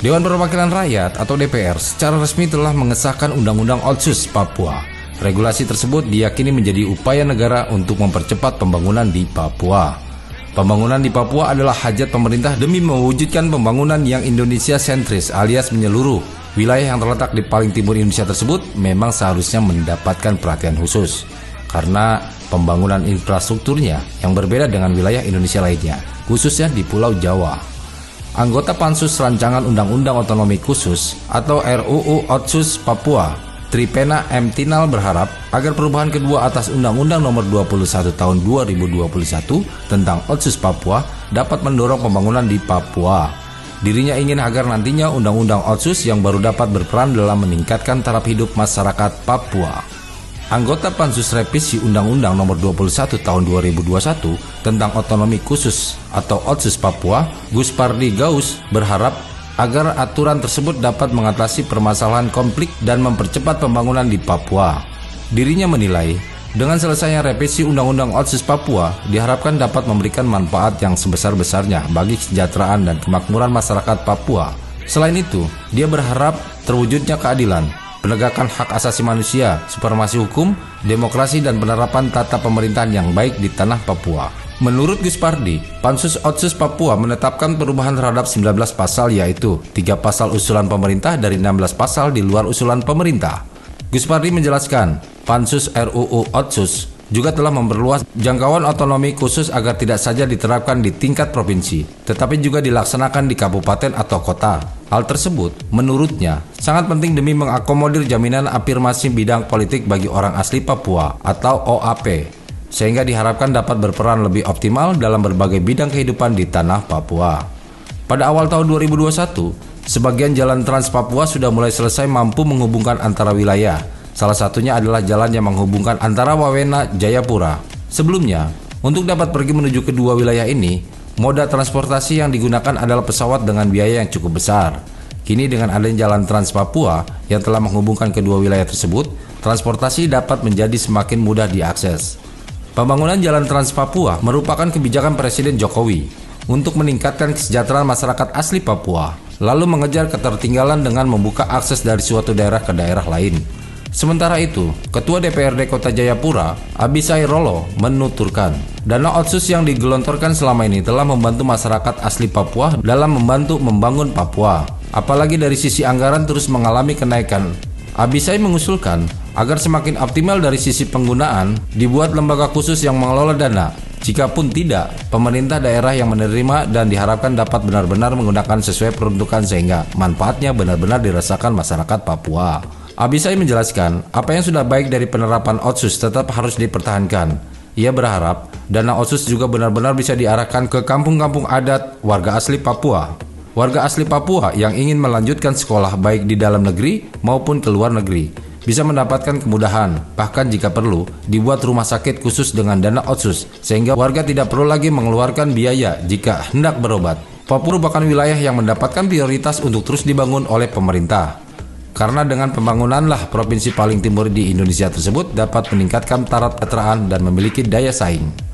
Dewan Perwakilan Rakyat atau DPR secara resmi telah mengesahkan Undang-Undang Otsus Papua. Regulasi tersebut diyakini menjadi upaya negara untuk mempercepat pembangunan di Papua. Pembangunan di Papua adalah hajat pemerintah demi mewujudkan pembangunan yang Indonesia sentris alias menyeluruh. Wilayah yang terletak di paling timur Indonesia tersebut memang seharusnya mendapatkan perhatian khusus karena pembangunan infrastrukturnya yang berbeda dengan wilayah Indonesia lainnya, khususnya di Pulau Jawa. Anggota Pansus Rancangan Undang-Undang Otonomi Khusus atau RUU Otsus Papua, Tripena M. Tinal berharap agar perubahan kedua atas Undang-Undang Nomor 21 Tahun 2021 tentang Otsus Papua dapat mendorong pembangunan di Papua. Dirinya ingin agar nantinya Undang-Undang Otsus yang baru dapat berperan dalam meningkatkan taraf hidup masyarakat Papua. Anggota Pansus Revisi Undang-Undang Nomor 21 Tahun 2021 tentang Otonomi Khusus atau Otsus Papua, Guspardi Gaus berharap agar aturan tersebut dapat mengatasi permasalahan konflik dan mempercepat pembangunan di Papua. Dirinya menilai, dengan selesainya revisi Undang-Undang Otsus Papua diharapkan dapat memberikan manfaat yang sebesar-besarnya bagi kesejahteraan dan kemakmuran masyarakat Papua. Selain itu, dia berharap terwujudnya keadilan, penegakan hak asasi manusia, supremasi hukum, demokrasi, dan penerapan tata pemerintahan yang baik di tanah Papua. Menurut Guspardi, Pansus Otsus Papua menetapkan perubahan terhadap 19 pasal, yaitu 3 pasal usulan pemerintah dari 16 pasal di luar usulan pemerintah. Guspardi menjelaskan, Pansus RUU Otsus juga telah memperluas jangkauan otonomi khusus agar tidak saja diterapkan di tingkat provinsi, tetapi juga dilaksanakan di kabupaten atau kota. Hal tersebut, menurutnya, sangat penting demi mengakomodir jaminan afirmasi bidang politik bagi orang asli Papua atau OAP, sehingga diharapkan dapat berperan lebih optimal dalam berbagai bidang kehidupan di tanah Papua. Pada awal tahun 2021, sebagian jalan Trans Papua sudah mulai selesai mampu menghubungkan antara wilayah. Salah satunya adalah jalan yang menghubungkan antara Wawena, Jayapura. Sebelumnya, untuk dapat pergi menuju kedua wilayah ini, moda transportasi yang digunakan adalah pesawat dengan biaya yang cukup besar. Kini dengan adanya jalan Trans Papua yang telah menghubungkan kedua wilayah tersebut, transportasi dapat menjadi semakin mudah diakses. Pembangunan jalan Trans Papua merupakan kebijakan Presiden Jokowi untuk meningkatkan kesejahteraan masyarakat asli Papua, lalu mengejar ketertinggalan dengan membuka akses dari suatu daerah ke daerah lain. Sementara itu, Ketua DPRD Kota Jayapura, Abisai Rolo, menuturkan, dana otsus yang digelontorkan selama ini telah membantu masyarakat asli Papua dalam membantu membangun Papua. Apalagi dari sisi anggaran terus mengalami kenaikan. Abisai mengusulkan agar semakin optimal dari sisi penggunaan, dibuat lembaga khusus yang mengelola dana. Jikapun tidak, pemerintah daerah yang menerima dan diharapkan dapat benar-benar menggunakan sesuai peruntukan sehingga manfaatnya benar-benar dirasakan masyarakat Papua. Abisai menjelaskan, apa yang sudah baik dari penerapan Otsus tetap harus dipertahankan. Ia berharap dana Otsus juga benar-benar bisa diarahkan ke kampung-kampung adat warga asli Papua. Warga asli Papua yang ingin melanjutkan sekolah baik di dalam negeri maupun ke luar negeri bisa mendapatkan kemudahan, bahkan jika perlu dibuat rumah sakit khusus dengan dana Otsus sehingga warga tidak perlu lagi mengeluarkan biaya jika hendak berobat. Papua merupakan wilayah yang mendapatkan prioritas untuk terus dibangun oleh pemerintah. Karena dengan pembangunanlah provinsi paling timur di Indonesia tersebut dapat meningkatkan taraf kesejahteraan dan memiliki daya saing.